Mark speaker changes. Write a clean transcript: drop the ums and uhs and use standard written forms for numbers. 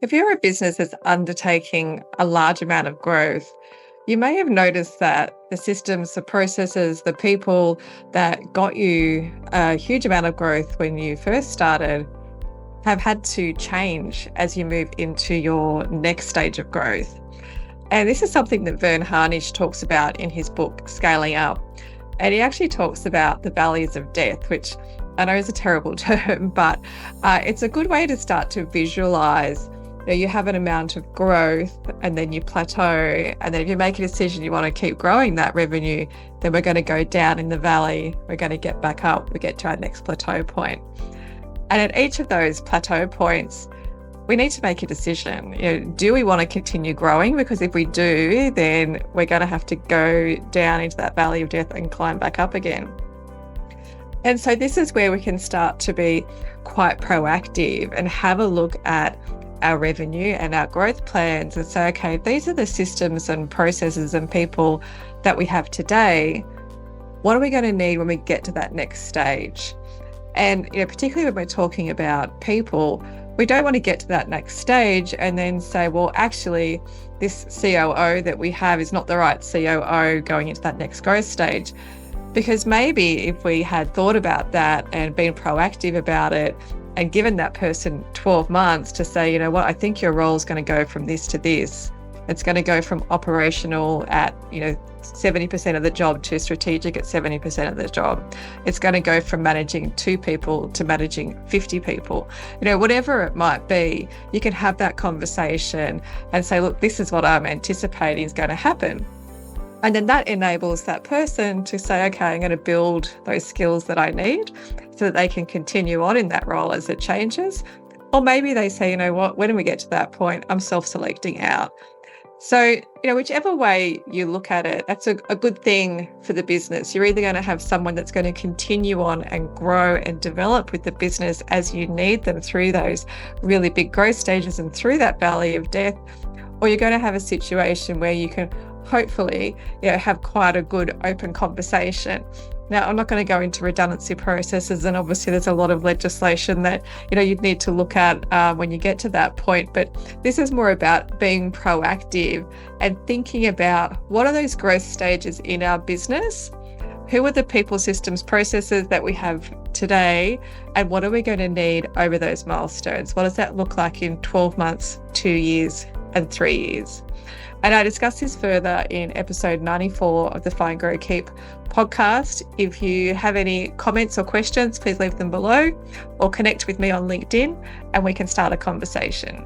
Speaker 1: If you're a business that's undertaking a large amount of growth, you may have noticed that the systems, the processes, the people that got you a huge amount of growth when you first started have had to change as you move into your next stage of growth. And this is something that Verne Harnish talks about in his book, Scaling Up. And he actually talks about the valleys of death, which I know is a terrible term, but it's a good way to start to visualize. You have an amount of growth and then you plateau. And then if you make a decision you want to keep growing that revenue, then we're going to go down in the valley. We're going to get back up. We get to our next plateau point. And at each of those plateau points, we need to make a decision. Do we want to continue growing? Because if we do, then we're going to have to go down into that valley of death and climb back up again. And so this is where we can start to be quite proactive and have a look at our revenue and our growth plans and say, okay, these are the systems and processes and people that we have today. What are we going to need when we get to that next stage? And particularly when we're talking about people, we don't want to get to that next stage and then say, well, actually, this COO that we have is not the right COO going into that next growth stage. Because maybe if we had thought about that and been proactive about it and given that person 12 months to say, you know what, I think your role is going to go from this to this. It's going to go from operational at, 70% of the job to strategic at 70% of the job. It's going to go from managing 2 people to managing 50 people. Whatever it might be, you can have that conversation and say, look, this is what I'm anticipating is going to happen. And then that enables that person to say, okay, I'm going to build those skills that I need so that they can continue on in that role as it changes. Or maybe they say, you know what, when we get to that point, I'm self-selecting out. So, whichever way you look at it, that's a good thing for the business. You're either going to have someone that's going to continue on and grow and develop with the business as you need them through those really big growth stages and through that valley of death, or you're going to have a situation where you can hopefully have quite a good open conversation. Now, I'm not going to go into redundancy processes, and obviously there's a lot of legislation that you'd need to look at when you get to that point, but this is more about being proactive and thinking about what are those growth stages in our business, who are the people, systems, processes that we have today, and what are we going to need over those milestones? What does that look like in 12 months, 2 years, and 3 years? And I discuss this further in episode 94 of the Find, Grow, Keep podcast. If you have any comments or questions, please leave them below or connect with me on LinkedIn and we can start a conversation.